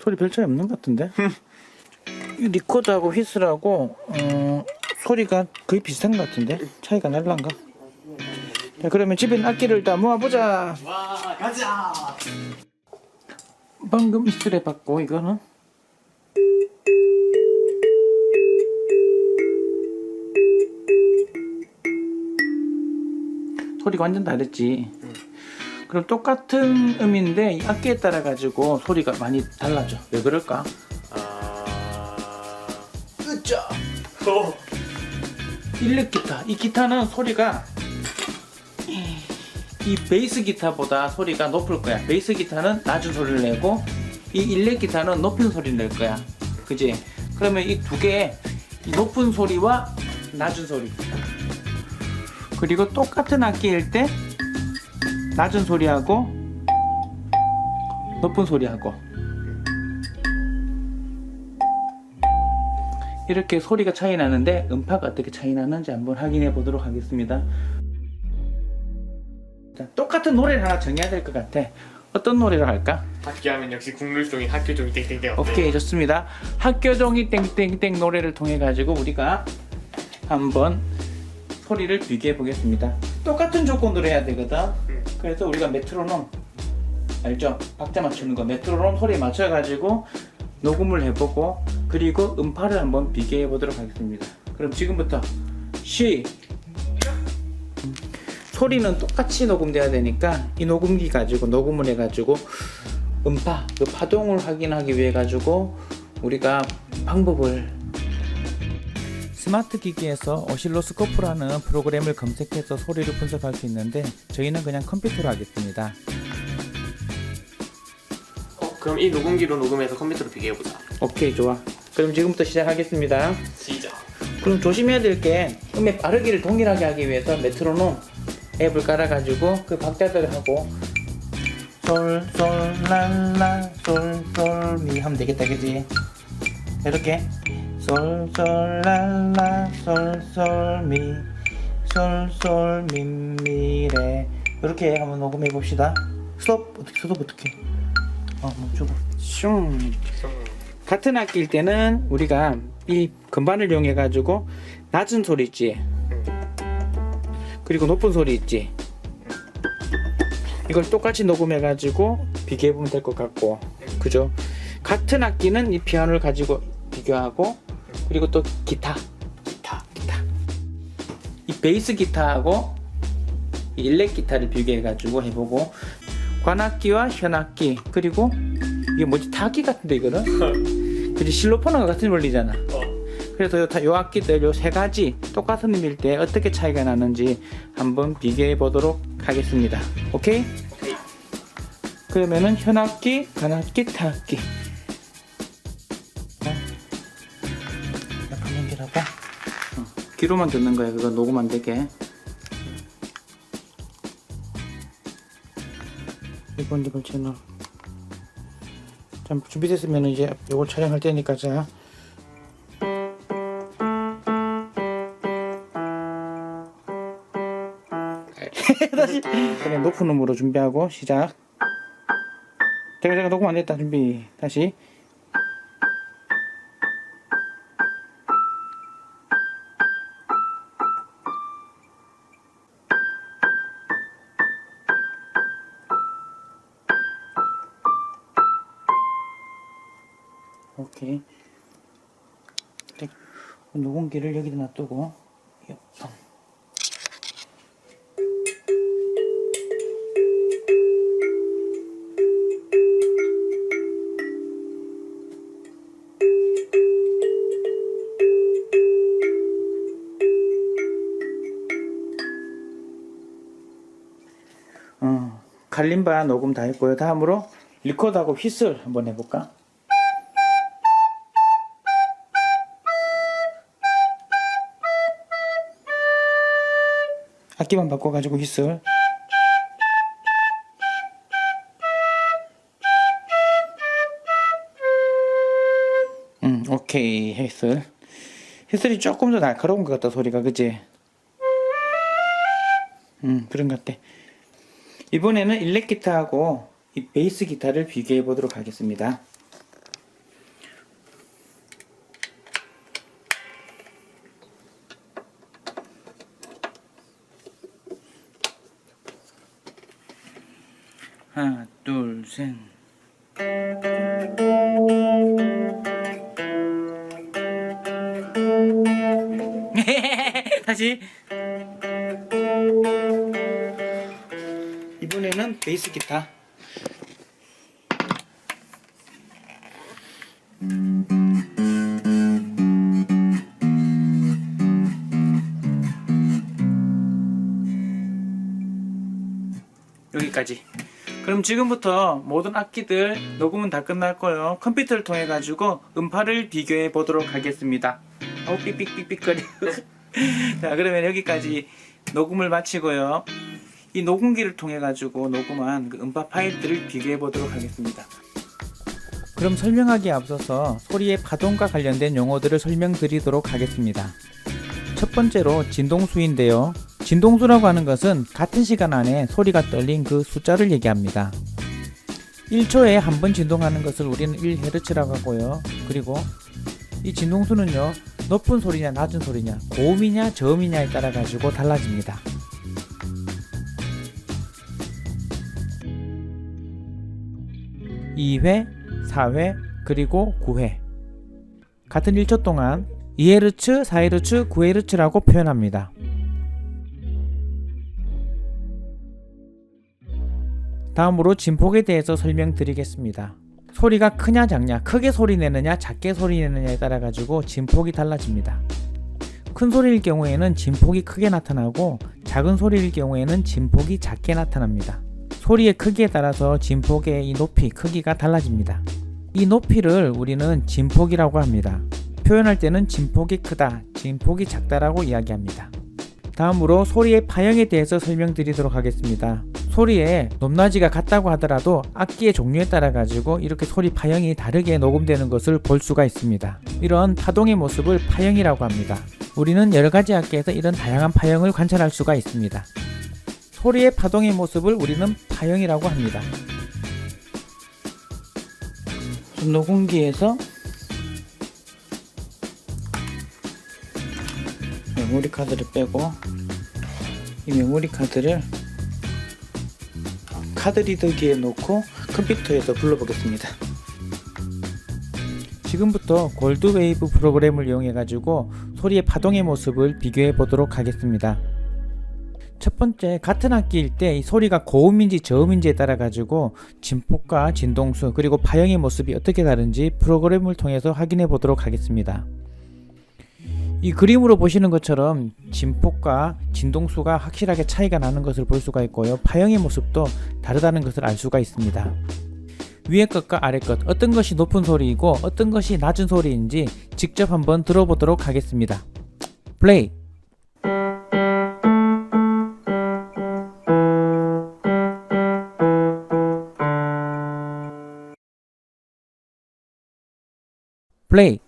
소리 별 차이 없는 것 같은데? 이 리코더하고 휘슬하고 소리가 거의 비슷한 것 같은데? 차이가 날란가? 자, 그러면 집에 있는 악기를 일단 모아보자. 와, 가자. 방금 휘슬 해봤고 이거는 소리가 완전 다르지. 그럼 똑같은 음인데 이 악기에 따라 가지고 소리가 많이 달라져. 왜 그럴까? 으쌰. 일렉 기타. 이 기타는 소리가 이 베이스 기타보다 소리가 높을 거야. 베이스 기타는 낮은 소리를 내고 이 일렉 기타는 높은 소리를 낼 거야. 그지? 그러면 이 두 개의 높은 소리와 낮은 소리, 그리고 똑같은 악기일 때 낮은 소리하고 높은 소리하고 이렇게 소리가 차이 나는데 음파가 어떻게 차이 나는지 한번 확인해 보도록 하겠습니다. 자, 똑같은 노래를 하나 정해야 될 것 같아. 어떤 노래를 할까? 학교하면 역시 국룰송이 학교종이 땡땡땡. 어때? 오케이, 좋습니다. 학교종이 땡땡땡 노래를 통해 가지고 우리가 한번 소리를 비교해 보겠습니다. 똑같은 조건으로 해야 되거든. 그래서 우리가 메트로놈 알죠? 박자 맞추는 거 메트로놈 소리에 맞춰 가지고 녹음을 해보고 그리고 음파를 한번 비교해 보도록 하겠습니다. 그럼 지금부터 소리는 똑같이 녹음돼야 되니까 이 녹음기 가지고 녹음을 해 가지고 음파, 그 파동을 확인하기 위해 가지고 우리가 방법을 스마트 기기에서 오실로스코프라는 프로그램을 검색해서 소리를 분석할 수 있는데 저희는 그냥 컴퓨터로 하겠습니다. 그럼 이 녹음기로 녹음해서 컴퓨터로 비교해보자. 오케이, 좋아. 그럼 지금부터 시작하겠습니다. 시작. 그럼 조심해야 될 게 음의 빠르기를 동일하게 하기 위해서 메트로놈 앱을 깔아가지고 그 박자들을 하고 솔솔랄라 솔솔미 하면 되겠다, 그지? 이렇게 솔솔랄라 솔솔미 솔솔미미레 이렇게 한번 녹음해 봅시다. 스톱 어떻게 멈추고 슝. 같은 악기일 때는 우리가 이 건반을 이용해 가지고 낮은 소리 있지, 그리고 높은 소리 있지, 이걸 똑같이 녹음해 가지고 비교해 보면 될 것 같고, 그죠? 같은 악기는 이 피아노를 가지고 비교하고, 그리고 또 기타 이 베이스 기타하고 이 일렉 기타를 비교해 가지고 해보고, 관악기와 현악기, 그리고 이게 뭐지, 타악기 같은데 이거는 그지? 실로폰과 같은 원리잖아. 그래서 요 악기들 요 세 가지 똑같은 음일 때 어떻게 차이가 나는지 한번 비교해 보도록 하겠습니다. 오케이? 그러면은 현악기, 관악기, 타악기 옆으로 연결하고 귀로만 듣는 거야. 그거 녹음 안 되게. 이번 채널 자, 준비됐으면 이제 요걸 촬영할 테니까. 자, 다시 그냥 높은 음으로 준비하고 시작. 제가 녹음 안 됐다. 준비 다시. 오케이. 녹음기를 여기다 놔두고 갈림바 녹음 다 했고요. 다음으로 리코더하고 휘슬 한번 해볼까? 악기만 바꿔가지고 휘슬. 오케이. 휘슬. 휘슬이 조금 더 날카로운 것 같다, 소리가. 그치? 그런 것 같아. 이번에는 일렉 기타하고 이 베이스 기타를 비교해 보도록 하겠습니다. 하나, 둘, 셋. 다시. 이번에는 베이스 기타. 여기까지. 그럼 지금부터 모든 악기들 녹음은 다 끝날 거예요. 컴퓨터를 통해 가지고 음파를 비교해 보도록 하겠습니다. 삑삑삑삑거려. 자, 그러면 여기까지 녹음을 마치고요. 이 녹음기를 통해 가지고 녹음한 그 음파 파일들을 비교해 보도록 하겠습니다. 그럼 설명하기에 앞서서 소리의 파동과 관련된 용어들을 설명드리도록 하겠습니다. 첫 번째로 진동수인데요. 진동수라고 하는 것은 같은 시간 안에 소리가 떨린 그 숫자를 얘기합니다. 1초에 한 번 진동하는 것을 우리는 1Hz라고 하고요. 그리고 이 진동수는요, 높은 소리냐 낮은 소리냐, 고음이냐 저음이냐에 따라 가지고 달라집니다. (2회) (4회) 그리고 (9회) 같은 1초 동안 2Hz, 4Hz, 9Hz라고 표현합니다. 다음으로 진폭에 대해서 설명드리겠습니다. 소리가 크냐 작냐, 크게 소리 내느냐 작게 소리 내느냐에 따라 가지고 진폭이 달라집니다. 큰 소리일 경우에는 진폭이 크게 나타나고 작은 소리일 경우에는 진폭이 작게 나타납니다. 소리의 크기에 따라서 진폭의 이 높이, 크기가 달라집니다. 이 높이를 우리는 진폭이라고 합니다. 표현할 때는 진폭이 크다, 진폭이 작다라고 이야기합니다. 다음으로 소리의 파형에 대해서 설명드리도록 하겠습니다. 소리의 높낮이가 같다고 하더라도 악기의 종류에 따라 가지고 이렇게 소리 파형이 다르게 녹음되는 것을 볼 수가 있습니다. 이런 파동의 모습을 파형이라고 합니다. 우리는 여러 가지 악기에서 이런 다양한 파형을 관찰할 수가 있습니다. 소리의 파동의 모습을 우리는 파형이라고 합니다. 녹음기에서 메모리 카드를 빼고 이 메모리 카드를 카드 리더기에 놓고 컴퓨터에서 불러보겠습니다. 지금부터 골드 웨이브 프로그램을 이용해 가지고 소리의 파동의 모습을 비교해 보도록 하겠습니다. 첫 번째, 같은 악기일 때 이 소리가 고음인지 저음인지에 따라 가지고 진폭과 진동수 그리고 파형의 모습이 어떻게 다른지 프로그램을 통해서 확인해 보도록 하겠습니다. 이 그림으로 보시는 것처럼 진폭과 진동수가 확실하게 차이가 나는 것을 볼 수가 있고요. 파형의 모습도 다르다는 것을 알 수가 있습니다. 위의 것과 아래 것, 어떤 것이 높은 소리이고 어떤 것이 낮은 소리인지 직접 한번 들어보도록 하겠습니다. 플레이! 플레이!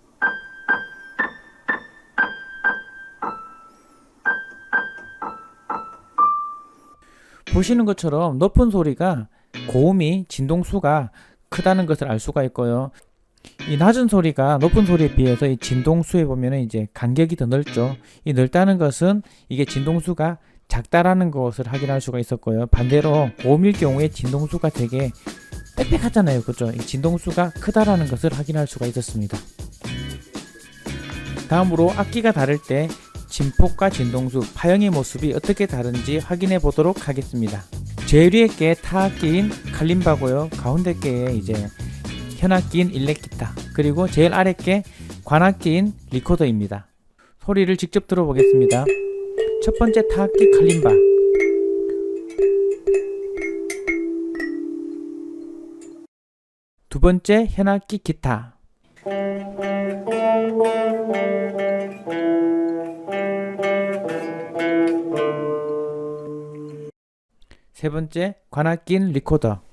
보시는 것처럼 높은 소리가 고음이 진동수가 크다는 것을 알 수가 있고요. 이 낮은 소리가 높은 소리에 비해서 이 진동수에 보면은 이제 간격이 더 넓죠. 이 넓다는 것은 이게 진동수가 작다라는 것을 확인할 수가 있었고요. 반대로 고음일 경우에 진동수가 되게 빽빽하잖아요. 그죠? 이 진동수가 크다라는 것을 확인할 수가 있었습니다. 다음으로 악기가 다를 때 진폭과 진동수, 파형의 모습이 어떻게 다른지 확인해 보도록 하겠습니다. 제일 위에 게 타악기인 칼림바고요. 가운데 게 이제 현악기인 일렉기타, 그리고 제일 아래 게 관악기인 리코더입니다. 소리를 직접 들어보겠습니다. 첫 번째 타악기 칼림바, 두 번째 현악기 기타, 세 번째 관악기인 리코더,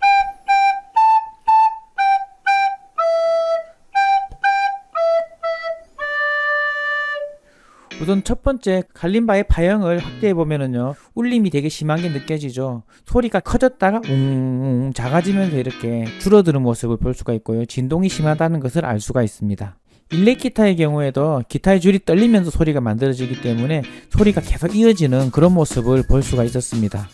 우선 첫 번째 칼림바의 파형을 확대해 보면은요, 울림이 되게 심하게 느껴지죠. 소리가 커졌다가 웅웅 작아지면서 이렇게 줄어드는 모습을 볼 수가 있고요. 진동이 심하다는 것을 알 수가 있습니다. 일렉 기타의 경우에도 기타의 줄이 떨리면서 소리가 만들어지기 때문에 소리가 계속 이어지는 그런 모습을 볼 수가 있었습니다.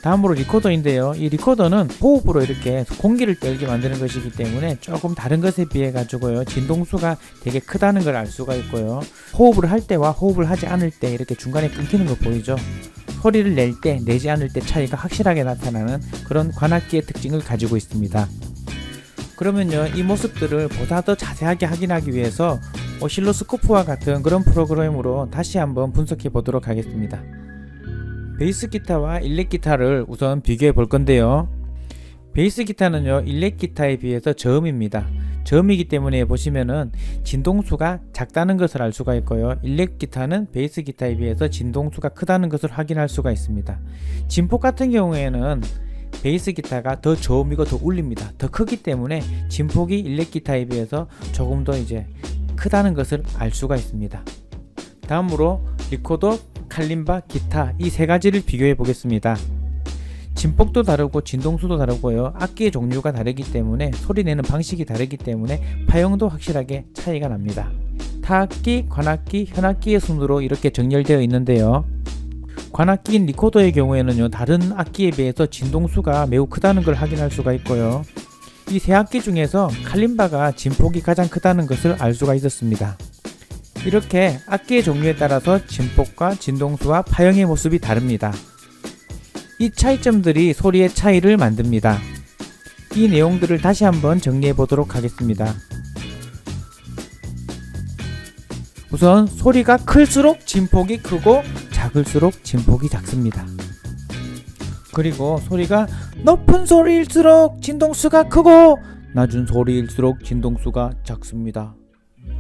다음으로 리코더인데요. 이 리코더는 호흡으로 이렇게 공기를 떨게 만드는 것이기 때문에 조금 다른 것에 비해 가지고요 진동수가 되게 크다는 걸 알 수가 있고요. 호흡을 할 때와 호흡을 하지 않을 때 이렇게 중간에 끊기는 거 보이죠? 소리를 낼 때 내지 않을 때 차이가 확실하게 나타나는 그런 관악기의 특징을 가지고 있습니다. 그러면요 이 모습들을 보다 더 자세하게 확인하기 위해서 오실로스코프와 같은 그런 프로그램으로 다시 한번 분석해 보도록 하겠습니다. 베이스 기타와 일렉 기타를 우선 비교해 볼 건데요. 베이스 기타는요 일렉 기타에 비해서 저음입니다. 저음이기 때문에 보시면은 진동수가 작다는 것을 알 수가 있고요. 일렉 기타는 베이스 기타에 비해서 진동수가 크다는 것을 확인할 수가 있습니다. 진폭 같은 경우에는 베이스 기타가 더 저음이고 더 울립니다. 더 크기 때문에 진폭이 일렉 기타에 비해서 조금 더 이제 크다는 것을 알 수가 있습니다. 다음으로 리코더, 칼림바, 기타 이 세 가지를 비교해 보겠습니다. 진폭도 다르고 진동수도 다르고요. 악기의 종류가 다르기 때문에 소리 내는 방식이 다르기 때문에 파형도 확실하게 차이가 납니다. 타악기, 관악기, 현악기의 순으로 이렇게 정렬되어 있는데요. 관악기인 리코더의 경우에는요 다른 악기에 비해서 진동수가 매우 크다는 걸 확인할 수가 있고요. 이 세 악기 중에서 칼림바가 진폭이 가장 크다는 것을 알 수가 있었습니다. 이렇게 악기의 종류에 따라서 진폭과 진동수와 파형의 모습이 다릅니다. 이 차이점들이 소리의 차이를 만듭니다. 이 내용들을 다시 한번 정리해 보도록 하겠습니다. 우선 소리가 클수록 진폭이 크고 작을수록 진폭이 작습니다. 그리고 소리가 높은 소리일수록 진동수가 크고 낮은 소리일수록 진동수가 작습니다.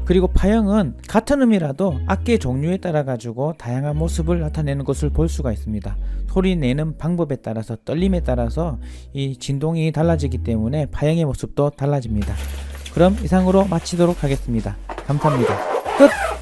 그리고 파형은 같은 음이라도 악기의 종류에 따라 가지고 다양한 모습을 나타내는 것을 볼 수가 있습니다. 소리 내는 방법에 따라서 떨림에 따라서 이 진동이 달라지기 때문에 파형의 모습도 달라집니다. 그럼 이상으로 마치도록 하겠습니다. 감사합니다. 끝!